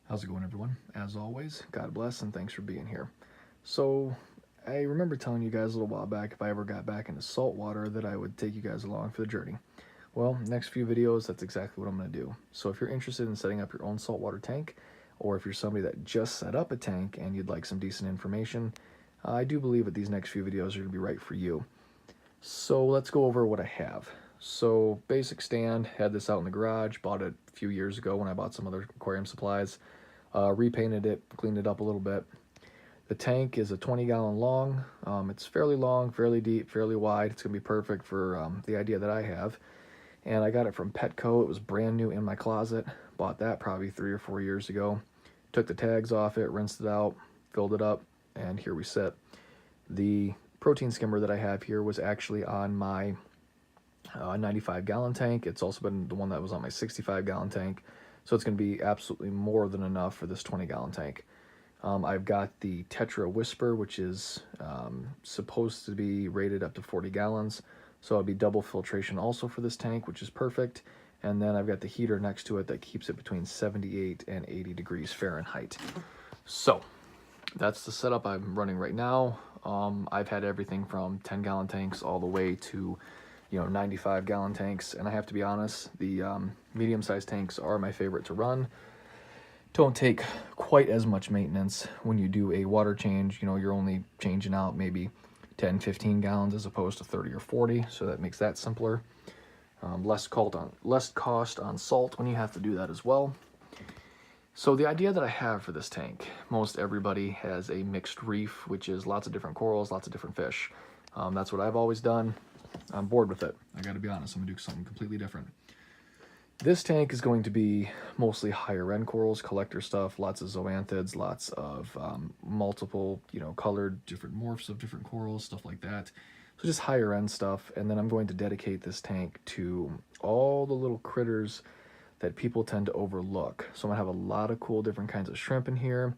How's it going, everyone? As always, God bless and thanks for being here. So, I remember telling you guys a little while back if I ever got back into salt water that I would take you guys along for the journey. Well, next few videos, that's exactly what I'm going to do. So, if you're interested in setting up your own saltwater tank, or if you're somebody that just set up a tank and you'd like some decent information, I do believe that these next few videos are going to be right for you. So, let's go over what I have. So, basic stand, had this out in the garage, bought it a few years ago when I bought some other aquarium supplies. Repainted it, cleaned it up a little bit. The tank is a 20-gallon long. It's fairly long, fairly deep, fairly wide. It's going to be perfect for the idea that I have. And I got it from Petco. It was brand new in my closet. Bought that probably 3 or 4 years ago. Took the tags off it, rinsed it out, filled it up, and here we sit. The protein skimmer that I have here was actually on my 95-gallon tank. It's also been the one that was on my 65-gallon tank. So it's going to be absolutely more than enough for this 20-gallon tank. I've got the Tetra Whisper, which is supposed to be rated up to 40 gallons. So it'll be double filtration also for this tank, which is perfect. And then I've got the heater next to it that keeps it between 78 and 80 degrees Fahrenheit. So that's the setup I'm running right now. I've had everything from 10-gallon tanks all the way to 95-gallon tanks, and I have to be honest, the medium-sized tanks are my favorite to run. Don't take quite as much maintenance when you do a water change. You're only changing out maybe 10-15 gallons as opposed to 30 or 40, so that makes that simpler. Less cost on salt when you have to do that as well. So the idea that I have for this tank, most everybody has a mixed reef, which is lots of different corals, lots of different fish. That's what I've always done. I'm bored with it. I gotta be honest, I'm gonna do something completely different. This tank is going to be mostly higher end corals, collector stuff, lots of zoanthids, lots of multiple, colored different morphs of different corals, stuff like that. So just higher end stuff. And then I'm going to dedicate this tank to all the little critters that people tend to overlook. So I'm gonna have a lot of cool different kinds of shrimp in here.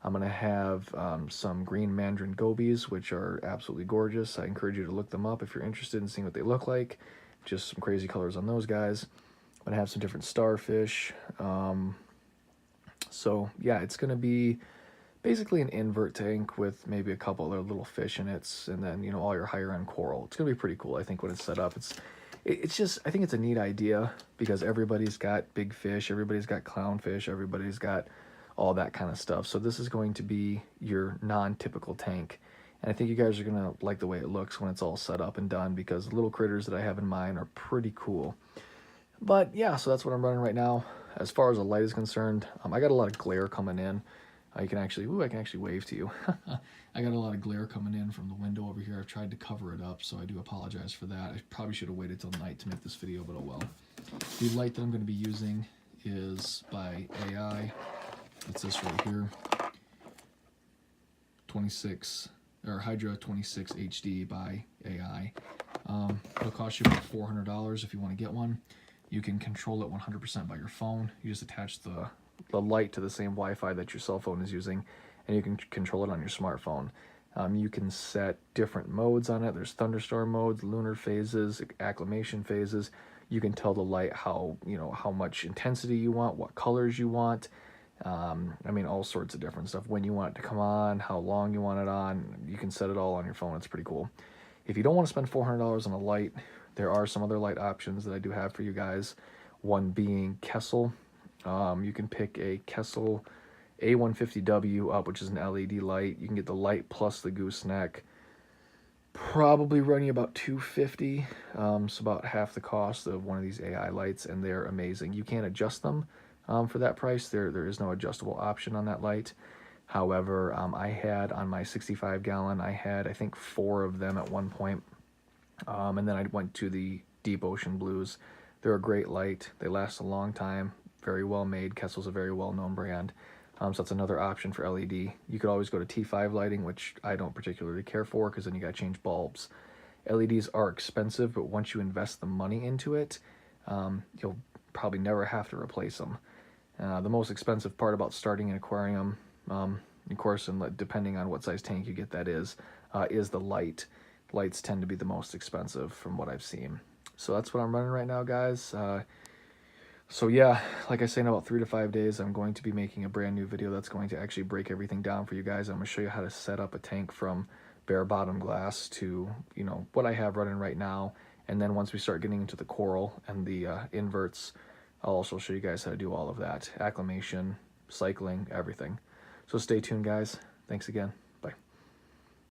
I'm going to have some green mandarin gobies, which are absolutely gorgeous. I encourage you to look them up if you're interested in seeing what they look like. Just some crazy colors on those guys. I'm going to have some different starfish. So yeah, it's going to be basically an invert tank with maybe a couple other little fish in it, and then all your higher end coral. It's going to be pretty cool, I think, when it's set up. It's just, I think it's a neat idea because everybody's got big fish, everybody's got clownfish, everybody's got all that kind of stuff. So this is going to be your non-typical tank. And I think you guys are going to like the way it looks when it's all set up and done because the little critters that I have in mind are pretty cool. But yeah, so that's what I'm running right now. As far as the light is concerned, I got a lot of glare coming in. I can actually wave to you. I got a lot of glare coming in from the window over here. I've tried to cover it up, so I do apologize for that. I probably should have waited till night to make this video, but oh well. The light that I'm going to be using is by AI. It's this right here, 26 or Hydra 26 HD by AI. It'll cost you about $400 if you want to get one. You can control it 100% by your phone. You just attach the light to the same Wi-Fi that your cell phone is using, and you can control it on your smartphone. You can set different modes on it. There's thunderstorm modes, lunar phases, acclimation phases. You can tell the light how much intensity you want, what colors you want. All sorts of different stuff. When you want it to come on, how long you want it on. You can set it all on your phone. It's pretty cool. If you don't want to spend $400 on a light, there are some other light options that I do have for you guys. One being Kessil. You can pick a Kessil A150W up, which is an LED light. You can get the light plus the gooseneck. Probably running about $250, so about half the cost of one of these AI lights, and they're amazing. You can't adjust them for that price. There is no adjustable option on that light. However, I had on my 65-gallon, I had I think 4 of them at one point, and then I went to the Deep Ocean Blues. They're a great light. They last a long time. Very well made. Kessil's a very well-known brand. So that's another option for LED. You could always go to T5 lighting, which I don't particularly care for because then you got to change bulbs. LEDs are expensive, but once you invest the money into it, you'll probably never have to replace them. The most expensive part about starting an aquarium, of course, and depending on what size tank you get that is the light. Lights tend to be the most expensive from what I've seen. So that's what I'm running right now, guys. So yeah, like I say, in about 3 to 5 days, I'm going to be making a brand new video that's going to actually break everything down for you guys. I'm going to show you how to set up a tank from bare bottom glass to, you know, what I have running right now. And then once we start getting into the coral and the inverts, I'll also show you guys how to do all of that. Acclimation, cycling, everything. So stay tuned, guys. Thanks again.